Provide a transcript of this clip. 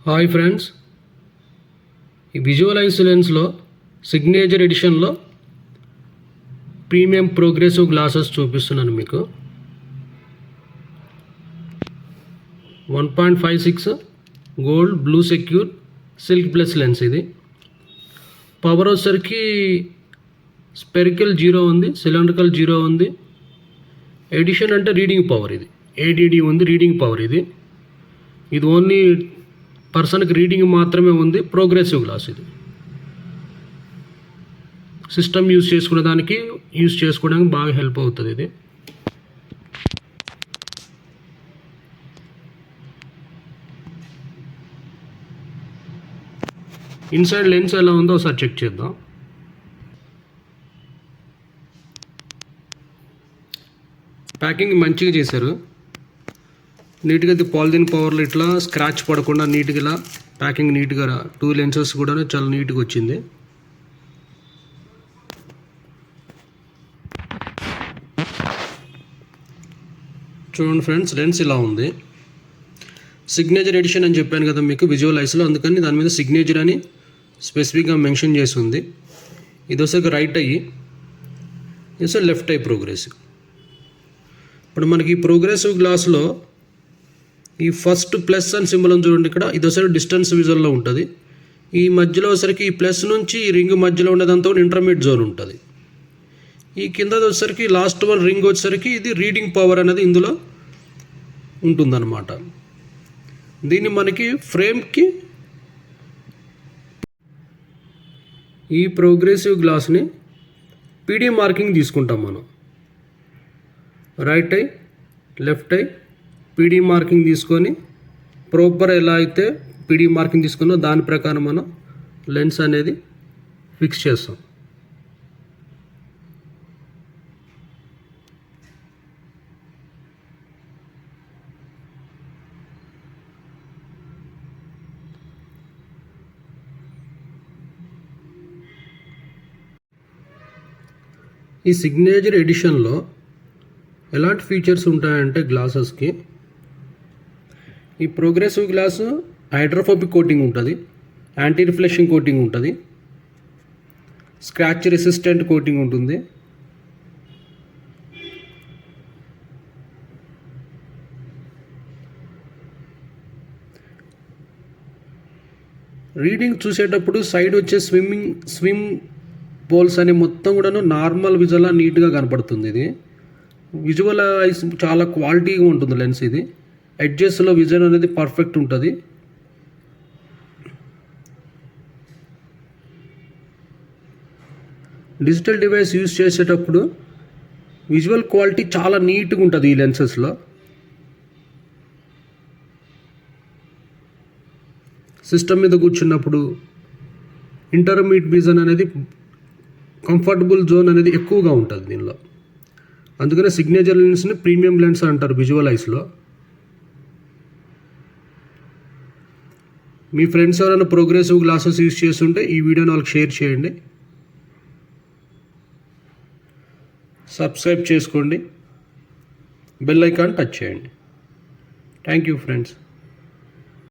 Hi friends, ఈ visualise లెన్స్లో signature ఎడిషన్లో ప్రీమియం ప్రోగ్రెసివ్ గ్లాసెస్ చూపిస్తున్నాను మీకు. 1.56 gold blue secure silk plus lens. ఇది పవర్ వచ్చేసరికి స్పెరికల్ 0 ఉంది, సిలిండ్రికల్ 0 ఉంది. ఎడిషన్ అంటే రీడింగ్ పవర్, ఇది ఏడిడి ఉంది, రీడింగ్ పవర్. ఇది ఓన్లీ పర్సన్కి రీడింగ్ మాత్రమే ఉంది. Progressive glass. ఇది సిస్టమ్ యూజ్ చేసుకోవడానికి బాగా హెల్ప్ అవుతుంది. ఇది ఇన్సైడ్ లెన్స్ ఎలా ఉందో ఒకసారి చెక్ చేద్దాం. ప్యాకింగ్ మంచిగా చేశారు, నీట్గా. ఇది పాలిథిన్ కవర్లో ఇట్లా స్క్రాచ్ పడకుండా నీట్గా ఇలా ప్యాకింగ్ నీట్గా. 2 లెన్సెస్ కూడా చాలా నీట్గా వచ్చింది. చూడండి ఫ్రెండ్స్, లెన్స్ ఇలా ఉంది. సిగ్నేచర్ ఎడిషన్ అని చెప్పాను కదా మీకు విజువలైజ్లో, అందుకని దాని మీద సిగ్నేచర్ అని స్పెసిఫిక్గా మెన్షన్ చేసి ఉంది. ఇది వచ్చేసరికి రైట్ అయ్యి, ఇది లెఫ్ట్ అయ్యి ప్రోగ్రెసివ్. ఇప్పుడు మనకి ఈ ప్రోగ్రెసివ్ గ్లాస్లో ఈ ఫస్ట్ ప్లస్ అని సింబల్ అని చూడండి ఇక్కడ. ఇది ఒకసారి డిస్టెన్స్ విజువల్లో ఉంటుంది. ఈ మధ్యలో వచ్చేసరికి ఈ ప్లస్ నుంచి ఈ రింగ్ మధ్యలో ఉండేదంతా కూడా ఇంటర్మీడియట్ జోన్ ఉంటుంది. ఈ కింద వచ్చేసరికి లాస్ట్ వన్ రింగ్ వచ్చేసరికి ఇది రీడింగ్ పవర్ అనేది ఇందులో ఉంటుందన్నమాట. దీన్ని మనకి ఫ్రేమ్కి ఈ ప్రోగ్రెసివ్ గ్లాస్ని పీడీ మార్కింగ్ తీసుకుంటాం మనం. Right I, left I PD marking తీసుకొని ప్రాపర్ ఎలా అయితే పీడీ మార్కింగ్ తీసుకున్నో దాని ప్రకారం మనం లెన్స్ అనేది ఫిక్స్ చేస్తాం. ఈ సిగ్నేచర్ ఎడిషన్లో ఎలాంటి ఫీచర్స్ ఉంటాయంటే గ్లాసెస్కి, ఈ ప్రోగ్రెసివ్ గ్లాసు హైడ్రోఫోబిక్ కోటింగ్ ఉంటుంది, యాంటీ రిఫ్లెక్షన్ కోటింగ్ ఉంటుంది, స్క్రాచ్ రెసిస్టెంట్ కోటింగ్ ఉంటుంది. రీడింగ్ చూసేటప్పుడు సైడ్ వచ్చే స్విమ్ పోల్స్ అని మొత్తం కూడా నార్మల్ విజువల్లా నీట్గా కనపడుతుంది. ఇది విజువలైజ్ చాలా క్వాలిటీగా ఉంటుంది లెన్స్. ఇది ఎడ్జెస్లో విజన్ అనేది పర్ఫెక్ట్ ఉంటుంది. డిజిటల్ డివైస్ యూజ్ చేసేటప్పుడు విజువల్ క్వాలిటీ చాలా నీట్గా ఉంటుంది ఈ లెన్సెస్లో. సిస్టమ్ మీద కూర్చున్నప్పుడు ఇంటర్మీడియట్ విజన్ అనేది, కంఫర్టబుల్ జోన్ అనేది ఎక్కువగా ఉంటుంది దీనిలో. అందుకనే సిగ్నేచర్ లెన్స్ని ప్రీమియం లెన్స్ అంటారు విజువలైజ్లో. మీ ఫ్రెండ్స్ ఎవరైనా ప్రోగ్రెసివ్ గ్లాసెస్ యూజ్ చేస్తుంటే ఈ వీడియోని వాళ్ళకి షేర్ చేయండి. సబ్స్క్రైబ్ చేసుకోండి, బెల్ ఐకాన్ టచ్ చేయండి. Thank you friends.